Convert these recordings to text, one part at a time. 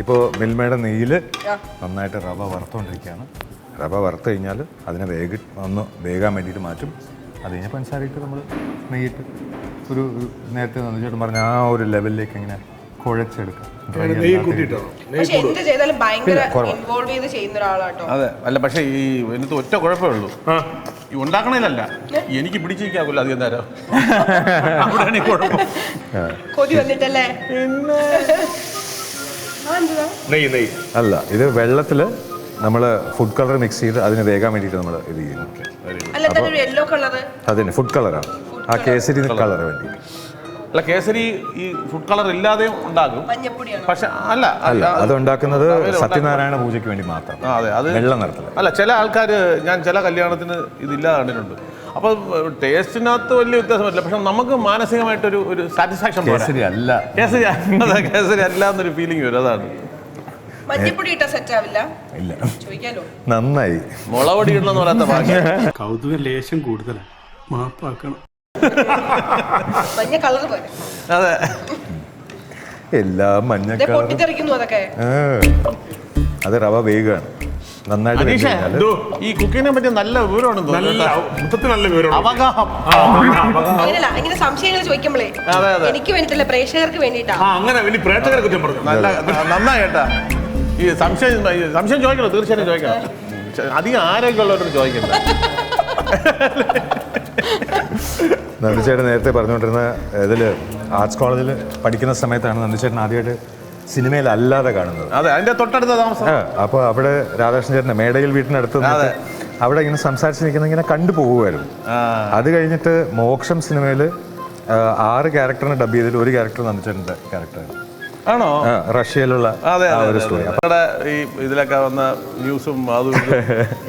ഇപ്പോൾ മിൽമയുടെ നെയ്യിൽ നന്നായിട്ട് റവ വറുത്തുകൊണ്ടിരിക്കുകയാണ്. റവ വറുത്ത് കഴിഞ്ഞാൽ അതിനെ വേകാൻ വേണ്ടിയിട്ട് മാറ്റും. അത് കഴിഞ്ഞാൽ പഞ്ചസാരയിട്ട് നമ്മൾ നെയ്യിട്ട് ഒരു നേരത്തെ ചേട്ടൻ പറഞ്ഞ ആ ഒരു ലെവലിലേക്ക് ഇങ്ങനെ കുഴച്ചെടുക്കാം. അതെ, അല്ല പക്ഷേ ഈ എനിക്ക് ഒറ്റ കുഴപ്പമേ ഉള്ളൂ, ഈ ഉണ്ടാക്കണേലല്ല, എനിക്ക് പിടിച്ചിരിക്കാവില്ല അധികം നേരം. കൊതി വന്നിട്ടല്ലേ? അല്ല, ഇത് വെള്ളത്തിൽ നമ്മൾ ഫുഡ് കളർ മിക്സ് ചെയ്ത് അതിന് വേകാൻ വേണ്ടിയിട്ട് നമ്മൾ ഇത് ചെയ്യുന്നു. അതിന് ഫുഡ് കളറാണ്, ആ കേസരി കളർ വേണ്ടി. അല്ല, കേസരി ഈ ഫുഡ് കളർ ഇല്ലാതെ ഉണ്ടാകും, പക്ഷെ അല്ല അല്ല, അത് ഉണ്ടാക്കുന്നത് സത്യനാരായണ പൂജയ്ക്ക് വേണ്ടി മാത്രം. അതെ, അത് വെള്ള നിറത്തിൽ. അല്ല, ചില ആൾക്കാർ, ഞാൻ ചില കല്യാണത്തിന് ഇതില്ലാതെ കണ്ടിട്ടുണ്ട്. അപ്പോൾ ടേസ്റ്റിനകത്ത് വലിയ വ്യത്യാസം വരില്ല, പക്ഷെ നമുക്ക് മാനസികമായിട്ടൊരു സാറ്റിസ്ഫാക്ഷൻ. കേസരി അല്ല, കേസരി അല്ല എന്നൊരു ഫീലിംഗ് വരും. അതാണ്. ഇല്ല, നന്നായി. മുളകൊടി ഇടണമെന്ന് പറയാത്ത ഭാഗ്യം. കൗതുക ലേശം കൂടുതലാണ്, മാപ്പാക്കണം. അതെ, എല്ലാം മഞ്ഞ കളർ. അത് റവ വേഗമാണ് നന്നായിട്ട്. ഈ കുക്കിങ്ങിനെ പറ്റി നല്ല വിവരമാണെന്ന് തോന്നുന്നു. സംശയങ്ങൾ ചോദിക്കുമ്പോഴേ എനിക്ക് വേണ്ടിട്ടല്ല, പ്രേക്ഷകർക്ക് വേണ്ടിട്ടാ. നന്നായി കേട്ടാ. ഈ സംശയം ചോദിക്കണം, തീർച്ചയായും ചോദിക്കണം. അധികം ആരോഗ്യമുള്ളവരോട് ചോദിക്കണ്ട. നന്ദിച്ചേട്ടൻ നേരത്തെ പറഞ്ഞുകൊണ്ടിരുന്ന ഇതിൽ ആർട്സ് കോളേജിൽ പഠിക്കുന്ന സമയത്താണ് നന്ദിച്ചേട്ടൻ ആദ്യമായിട്ട് സിനിമയിൽ അല്ലാതെ കാണുന്നത്. അതെ, അതിന്റെ തൊട്ടടുത്ത താമസം. അപ്പോൾ അവിടെ രാധാകൃഷ്ണൻ ചേട്ടൻ്റെ മേടയിൽ വീട്ടിനടുത്ത് അവിടെ ഇങ്ങനെ സംസാരിച്ച് നിൽക്കുന്ന ഇങ്ങനെ കണ്ടുപോകുമായിരുന്നു. അത് കഴിഞ്ഞിട്ട് മോക്ഷം സിനിമയിൽ 6 ക്യാരക്ടറിനെ ഡബ് ചെയ്തിട്ട് ഒരു ക്യാരക്ടർ നന്ദിച്ചേട്ടൻ്റെ ക്യാരക്ടറായിരുന്നു. ആണോ? റഷ്യയിലുള്ള ഒരു സ്റ്റോറി. ഈ ഇതിലൊക്കെ വന്ന ന്യൂസും അതും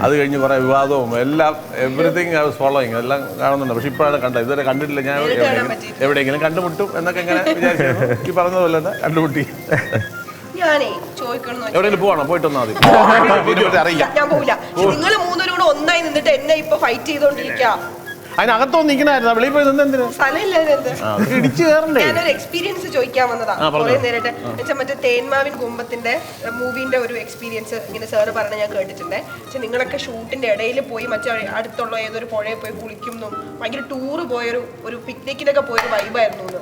അത് കഴിഞ്ഞ് കുറെ വിവാദവും എല്ലാം, എവറിത്തിങ് ഐ വാസ് ഫോളോയിങ്, എല്ലാം കാണുന്നുണ്ട്. പക്ഷെ ഇപ്പോഴാണ് കണ്ടത്, ഇതുവരെ കണ്ടിട്ടില്ല. ഞാൻ എവിടെയെങ്കിലും കണ്ടുമുട്ടും എന്നൊക്കെ ഇങ്ങനെ വിചാരിച്ചു. ഈ പറഞ്ഞതുപോലെ തന്നെ കണ്ടുമുട്ടി. എവിടെയെങ്കിലും പോകണം, പോയിട്ട് വന്നാൽ മതി. ഞാൻ പോവില്ല. നിങ്ങൾ മൂന്നുപേരും കൂടെ ഒന്നായി നിന്നിട്ട് എന്നെ ഇപ്പൊ ഫൈറ്റ് ചെയ്തോണ്ടിരിക്കാം. അതിനകത്തൊന്നും നിൽക്കണായിരുന്നു, വെളിയിൽ പോയി നിന്നെന്തിനാ? ഇടിച്ചു കയറണ്ടേ? ഞാനൊരു എക്സ്പീരിയൻസ് ചോദിക്കാൻ വന്നതാ കുറെ നേരിട്ട്. മറ്റേ തേന്മാവിൻ കുമ്പത്തിന്റെ മൂവിന്റെ ഒരു എക്സ്പീരിയൻസ് ഇങ്ങനെ സാറ് പറഞ്ഞ ഞാൻ കേട്ടിട്ടുണ്ട്. പക്ഷെ നിങ്ങളൊക്കെ ഷൂട്ടിന്റെ ഇടയിൽ പോയി മറ്റേ അടുത്തുള്ള ഏതൊരു പുഴയിൽ പോയി കുളിക്കുന്നു, ഭയങ്കര ടൂറ് പോയൊരു പിക്നിക്കിനൊക്കെ പോയൊരു വൈബായിരുന്നു.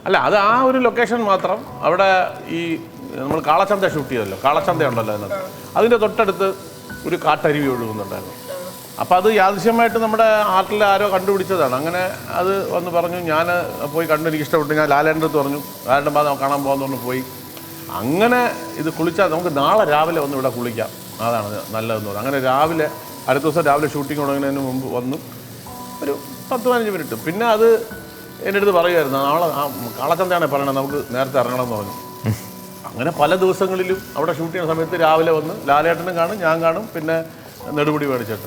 അല്ല, അത് ആ ഒരു ലൊക്കേഷൻ മാത്രം. അവിടെ ഈ നമ്മൾ കാളച്ചന്ത ഷൂട്ട് ചെയ്തല്ലോ, കാളച്ചന്ത ഉണ്ടല്ലോ അതിനകത്ത്, അതിൻ്റെ തൊട്ടടുത്ത് ഒരു കാട്ടരുവി ഒഴുകുന്നുണ്ടായിരുന്നു. അപ്പോൾ അത് യാദൃശ്യമായിട്ട് നമ്മുടെ ആർട്ടിൽ ആരോ കണ്ടുപിടിച്ചതാണ്. അങ്ങനെ അത് വന്ന് പറഞ്ഞു, ഞാൻ പോയി കണ്ടു, എനിക്ക് ഇഷ്ടപ്പെട്ടു. ഞാൻ ലാലേട്ടൻ്റെ അടുത്ത് പറഞ്ഞു, ലാലേട്ടൻ കാണാൻ പോകാമെന്ന് പറഞ്ഞു പോയി. അങ്ങനെ ഇത് കുളിച്ചാൽ നമുക്ക് നാളെ രാവിലെ വന്ന് ഇവിടെ കുളിക്കാം, അതാണ് നല്ലതെന്ന് പറഞ്ഞു. അങ്ങനെ രാവിലെ അടുത്ത ദിവസം രാവിലെ ഷൂട്ടിംഗ് തുടങ്ങുന്നതിന് മുമ്പ് വന്നു ഒരു 10-15 മിനിറ്റ്. പിന്നെ അത് എൻ്റെ അടുത്ത് പറയുമായിരുന്നു, നാളെ കാളച്ചന്തയാണ് പറയണത്, നമുക്ക് നേരത്തെ ഇറങ്ങണമെന്ന് പറഞ്ഞു. അങ്ങനെ പല ദിവസങ്ങളിലും അവിടെ ഷൂട്ട് ചെയ്യുന്ന സമയത്ത് രാവിലെ വന്ന് ലാലേട്ടനും കാണും, ഞാൻ കാണും, പിന്നെ നെടുമുടി മേടിച്ചിട്ട്.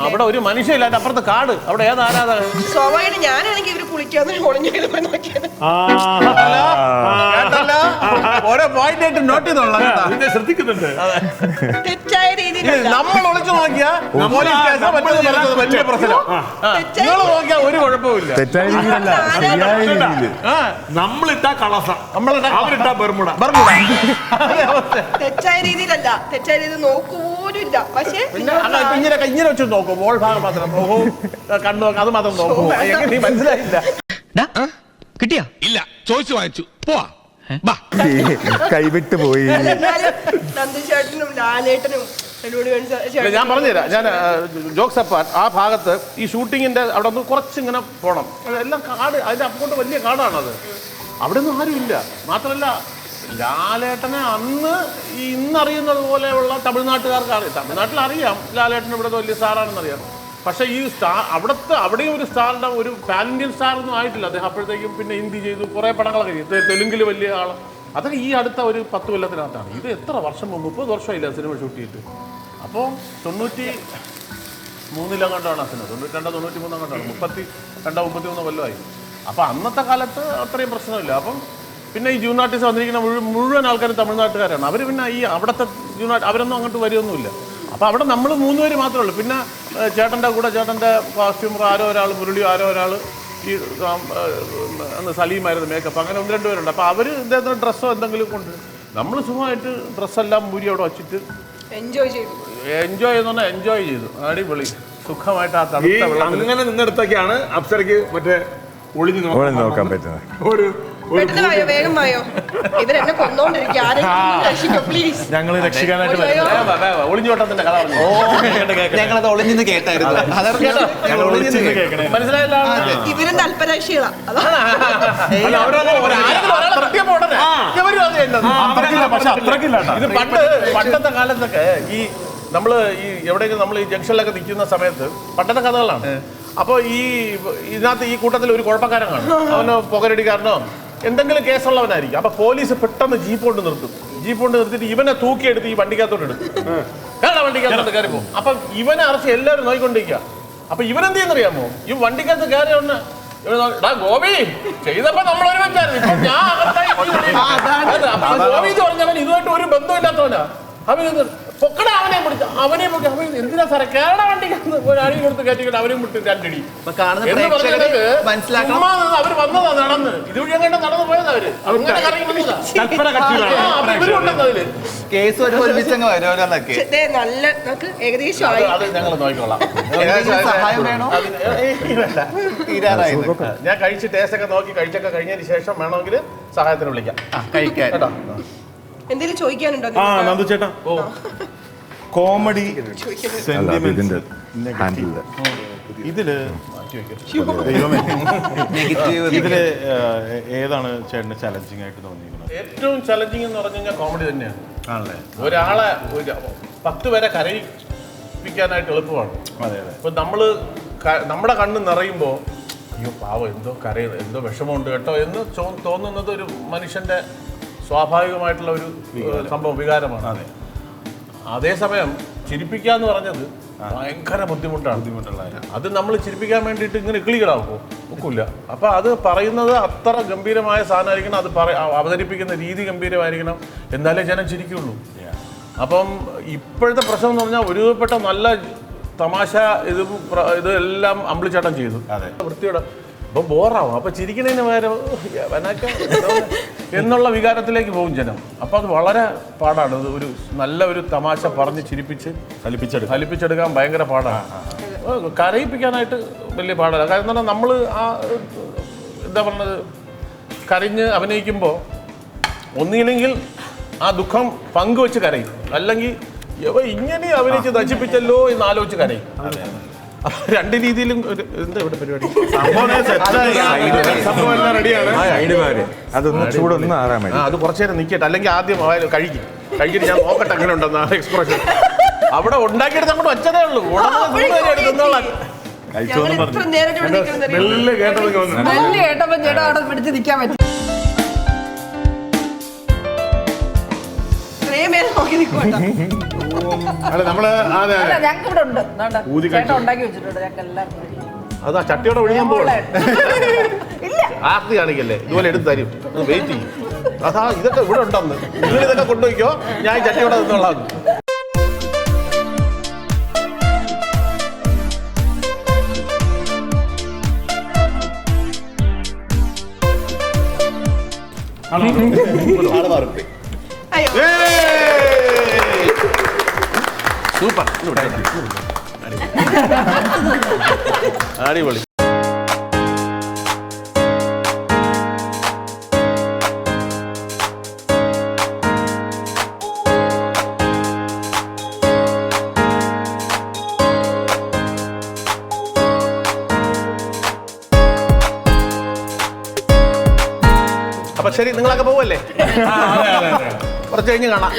അവിടെ ഒരു മനുഷ്യയില്ല, അതിന്റെ അപ്പുറത്ത് കാട്. അവിടെ ഏത് ആരാധകൻ? സ്വാഭാവികമായിട്ട് ഞാനാണെങ്കിൽ ഇവര് കുളിക്കാതെ ഓരോ പോയിന്റ് ആയിട്ട് നോട്ട് ചെയ്തോളാം, ശ്രദ്ധിക്കുന്നുണ്ട്. തെറ്റായ രീതിയിൽ നമ്മൾ ഒളിച്ചു നോക്കിയാ വലിയ പ്രശ്നം. നിങ്ങൾ നോക്കിയാ ഒരു കുഴപ്പമില്ല. തെറ്റായ രീതിയിലല്ല, ശരിയായ രീതിയിൽ. നമ്മളിട്ടാ കളസ, അവരിട്ടാ ബർമുട. തെറ്റായ രീതിയിലല്ല, തെറ്റായ രീതി നോക്കുപോലും ഇല്ല. പക്ഷേ ഇങ്ങനെ വെച്ച് നോക്കും, മോൾ ഭാഗം മാത്രം നോക്കൂ, കണ്ടു നോക്കാം, അത് മാത്രം നോക്കൂ. നീ മനസ്സിലായില്ല. കിട്ടിയാ? ഇല്ല, ചോദിച്ചു വാങ്ങിച്ചു, പോവാ. കൈവിട്ട് പോയി. നന്ദിച്ചേട്ടനും ലാലേട്ടനും ഞാൻ പറഞ്ഞുതരാം. ഞാൻ ജോക്സ് അപ്പാർട്ട്, ആ ഭാഗത്ത് ഈ ഷൂട്ടിങ്ങിന്റെ അവിടെ ഒന്ന് കുറച്ചിങ്ങനെ പോകണം. എല്ലാം കാട്, അതിന്റെ അപ്പുറത്ത് വലിയ കാടാണത്. അവിടെ ഒന്നും ആരും ഇല്ല. മാത്രമല്ല ലാലേട്ടനെ അന്ന് ഇന്നറിയുന്നത് പോലെയുള്ള തമിഴ്നാട്ടുകാർക്ക് അറിയാം. തമിഴ്നാട്ടിൽ അറിയാം ലാലേട്ടൻ ഇവിടുത്തെ വലിയ സ്റ്റാറാണെന്നറിയാം. പക്ഷേ ഈ അവിടെയും ഒരു സ്റ്റാറിൻ്റെ ഒരു പാൻ ഇന്ത്യൻ സ്റ്റാർ ഒന്നും ആയിട്ടില്ല അദ്ദേഹം. അപ്പോഴത്തേക്കും പിന്നെ ഹിന്ദി ചെയ്തു, കുറേ പടങ്ങളൊക്കെ ചെയ്തു, തെലുങ്കിൽ വലിയ ആൾ. അതൊക്കെ ഈ അടുത്ത ഒരു 10 കൊല്ലത്തിനകത്താണ്. ഇത് എത്ര വർഷം മുമ്പ്, 30 വർഷമായില്ല സിനിമ ഷൂട്ട് ചെയ്തിട്ട്. അപ്പോൾ 93 കണ്ടാണ് ആ സിനിമ, 92 93 കണ്ടാണ്, 32-33 കൊല്ലമായി. അപ്പോൾ അന്നത്തെ കാലത്ത് അത്രയും പ്രശ്നമില്ല. അപ്പം പിന്നെ ഈ ജൂൺ ആർട്ടിസ്റ്റ് വന്നിരിക്കുന്ന മുഴുവൻ ആൾക്കാരും തമിഴ്നാട്ടുകാരാണ്. അവർ പിന്നെ ഈ അവിടുത്തെ അവരൊന്നും അങ്ങോട്ട് വരുമൊന്നുമില്ല. അപ്പോൾ അവിടെ നമ്മൾ 3 പേര് മാത്രമേ ഉള്ളൂ. പിന്നെ ചേട്ടൻ്റെ കൂടെ ചേട്ടൻ്റെ കോസ്റ്റ്യൂമർ ആരോ ഒരാൾ, മുരളിയോ ആരോ ഒരാൾ, ഈ അന്ന് സലീമായിരുന്നു മേക്കപ്പ്, അങ്ങനെ 1-2 പേരുണ്ട്. അപ്പോൾ അവർ ഇദ്ദേഹത്തിന് ഡ്രസ്സോ എന്തെങ്കിലും കൊണ്ട് നമ്മൾ സുഖമായിട്ട് ഡ്രസ്സെല്ലാം മൂരി അവിടെ വച്ചിട്ട് എൻജോയ് ചെയ്തു. എൻജോയ് എന്ന് പറഞ്ഞാൽ എൻജോയ് ചെയ്തു. അടിപൊളി സുഖമായിട്ട് ആ തണുത്ത വെള്ളത്തിൽ അങ്ങനെ നിന്നിടത്തൊക്കെയാണ് അപ്സരയ്ക്ക് മറ്റേ ഒളിഞ്ഞു നോക്കാൻ പറ്റുന്നത്. ഒരു പെട്ടെന്ന് വായോ, വേഗം വായോ. ഇവരെന്നെ കൊന്നോണ്ടിരിക്കുക. ആരെങ്കിലും രക്ഷിക്കോ പ്ലീസ്. ഞങ്ങൾ രക്ഷിക്കാനായിട്ട് ഒളിഞ്ഞോട്ടത്തിന്റെ കഥ പറഞ്ഞു. ഞങ്ങളത് ഒളിഞ്ഞെന്ന് കേട്ടായിരുന്നു. മനസ്സിലായല്ലോ. ഇവരും തൽപരക്ഷികളാ. ഇത് പണ്ടത്തെ കാലത്തൊക്കെ ഈ നമ്മള് ഈ എവിടെയെങ്കിലും നമ്മൾ ഈ ജംഗ്ഷനിലൊക്കെ നിൽക്കുന്ന സമയത്ത് പണ്ടത്തെ കഥകളാണ്. അപ്പോൾ ഇതിനകത്ത് ഈ കൂട്ടത്തിൽ ഒരു കുഴപ്പക്കാരൻ കാണും. അവനോ പുകരടിക്കാരനോ എന്തെങ്കിലും കേസുള്ളവനായിരിക്കും. അപ്പൊ പോലീസ് പെട്ടെന്ന് ജീപ്പ് കൊണ്ട് നിർത്തിയിട്ട് ഇവനെ തൂക്കിയെടുത്ത് ഈ വണ്ടിക്കകത്തോട്ട് എടുക്കും. വണ്ടിക്കകത്തോട്ട് കയറി പോകും. അപ്പൊ ഇവനെ അറസ്റ്റ് എല്ലാവരും നോക്കിക്കൊണ്ടിരിക്കുക. അപ്പൊ ഇവനെന്ത് ചെയ്യുന്നറിയാമോ? ഈ വണ്ടിക്കകത്ത് കയറി ഒന്ന് ഗോപി ചെയ്തപ്പോ നമ്മളൊരു വെച്ചായിരുന്നു. ഇപ്പൊ ഞാൻ ഗോപി എന്ന് പറഞ്ഞവൻ ഇതുമായിട്ട് ഒരു ബന്ധമില്ലാത്തവനാ. അവൻ പൊക്കട അവനെ പൊക്കി അവൻ എന്തിനാ സാറേ കേരള വണ്ടിക്കകത്ത് ഒരു അടി കൊടുത്ത് കയറ്റിക്കൊണ്ട് അവനും വിട്ട് രണ്ടടി എന്ന് പറഞ്ഞത് അവര് വന്നതാ നടന്ന്. ഇതുവഴി അങ്ങനെ നടന്നു പോയതാ അവര്. അങ്ങനെ കറങ്ങി വന്നതാ. ഇവരുണ്ടെന്ന് അതില് കേസ് ഒരുമിച്ചങ്ങ് വരുമല്ലോന്നൊക്കെ. നല്ല ഏകദേശം അത് ഞങ്ങൾ നോക്കിക്കൊള്ളാം. സഹായം വേണോ? തീരാറായി. ഞാൻ കഴിച്ച് ടേസ്റ്റ് ഒക്കെ നോക്കി കഴിച്ചൊക്കെ കഴിഞ്ഞതിന് ശേഷം വേണമെങ്കിൽ സഹായത്തിന് വിളിക്കാം. കഴിക്കാൻ കേട്ടോ. എന്തെങ്കിലും ചോദിക്കാനുണ്ടോ? നന്ദു ചേട്ടാ, കോമഡി സെന്റിമെന്റ്സ് ഇതില് ഇതില് ഏതാണ് ചേട്ടന് ചലഞ്ചിങ് ആയിട്ട് തോന്നിയിരിക്കുന്നത്? ഏറ്റവും ചലഞ്ചിങ് എന്ന് പറഞ്ഞു കഴിഞ്ഞാൽ കോമഡി തന്നെയാണ്. ആണല്ലേ? ഒരാളെ 10 പേരെ കരയിപ്പിക്കാനായിട്ട് എളുപ്പമാണ്. അതെ അതെ. ഇപ്പൊ നമ്മുടെ കണ്ണ് നിറയുമ്പോൾ അയ്യോ പാവം എന്തോ വിഷമമുണ്ട് കേട്ടോ എന്ന് തോന്നുന്നത് ഒരു മനുഷ്യന്റെ സ്വാഭാവികമായിട്ടുള്ള ഒരു വികാരമാണ്. അതെ. അതേസമയം ചിരിപ്പിക്കാന്ന് പറഞ്ഞത് ഭയങ്കര ബുദ്ധിമുട്ടുള്ള അത് നമ്മൾ ചിരിപ്പിക്കാൻ വേണ്ടിയിട്ട് ഇങ്ങനെ കിളികളാകുമോ? ഒക്കില്ല. അപ്പൊ അത് പറയുന്നത് അത്ര ഗംഭീരമായ സാധനമായിരിക്കണം. അത് അവതരിപ്പിക്കുന്ന രീതി ഗംഭീരമായിരിക്കണം. എന്നാലേ ജനം ചിരിക്കുള്ളൂ. അപ്പം ഇപ്പോഴത്തെ പ്രശ്നം എന്ന് പറഞ്ഞാൽ ഒരുപ്പെട്ട നല്ല തമാശ ഇതെല്ലാം അമ്പിളിച്ചാട്ടം ചെയ്തു. അതെ. വൃത്തിയോടെ അപ്പം ബോറാവും. അപ്പം ചിരിക്കണതിന് പകരം എന്നുള്ള വികാരത്തിലേക്ക് പോകും ജനം. അപ്പം അത് വളരെ പാടാണ്. ഒരു നല്ല ഒരു തമാശ പറഞ്ഞ് ചിരിപ്പിച്ച് ഫലിപ്പിച്ചെടുക്കാൻ ഭയങ്കര പാടാണ്. കരയിപ്പിക്കാനായിട്ട് വലിയ പാടല്ല. കാരണം എന്താ നമ്മൾ എന്താ പറഞ്ഞത് കരഞ്ഞ് അഭിനയിക്കുമ്പോൾ ഒന്നില്ലെങ്കിൽ ആ ദുഃഖം പങ്കുവെച്ച് കരയും, അല്ലെങ്കിൽ ഇങ്ങനെ അഭിനയിച്ച് നശിപ്പിച്ചല്ലോ എന്ന് ആലോചിച്ച് കരയും. രണ്ട് രീതിയിലും എന്താ ഇവിടെ പരിപാടി? അത് കുറച്ചു നേരം നിൽക്കട്ടെ, അല്ലെങ്കിൽ ആദ്യം കഴിക്കിട്ട് ഞാൻ നോക്കട്ടെ അങ്ങനെ ഉണ്ടെന്ന് എക്സ്പ്രഷൻ അവിടെ ഉണ്ടാക്കിയെടുത്ത് അങ്ങോട്ട് വച്ചതേ ഉള്ളൂ. കേട്ടപ്പോ ചേട്ടാ അവിടെ പിടിച്ച് നിൽക്കാൻ പറ്റും. അതാ ചട്ടിയോടെ ഒഴിയാൻ പോലെ ആർത്തി കാണിക്കല്ലേ, ഇതുപോലെ എടുത്ത് തരും. വെയിറ്റ് ചെയ്യും. അതാ ഇതൊക്കെ ഇവിടെ ഉണ്ടെന്ന് നിങ്ങളിതൊക്കെ കൊണ്ടുപോയിക്കോ, ഞാൻ ചട്ടിയോടെ നിന്നോളാം. സൂപ്പർ, അടിപൊളി. അപ്പൊ ശരി, നിങ്ങളൊക്കെ പോവല്ലേ? കുറച്ച് കഴിഞ്ഞ് കാണാം.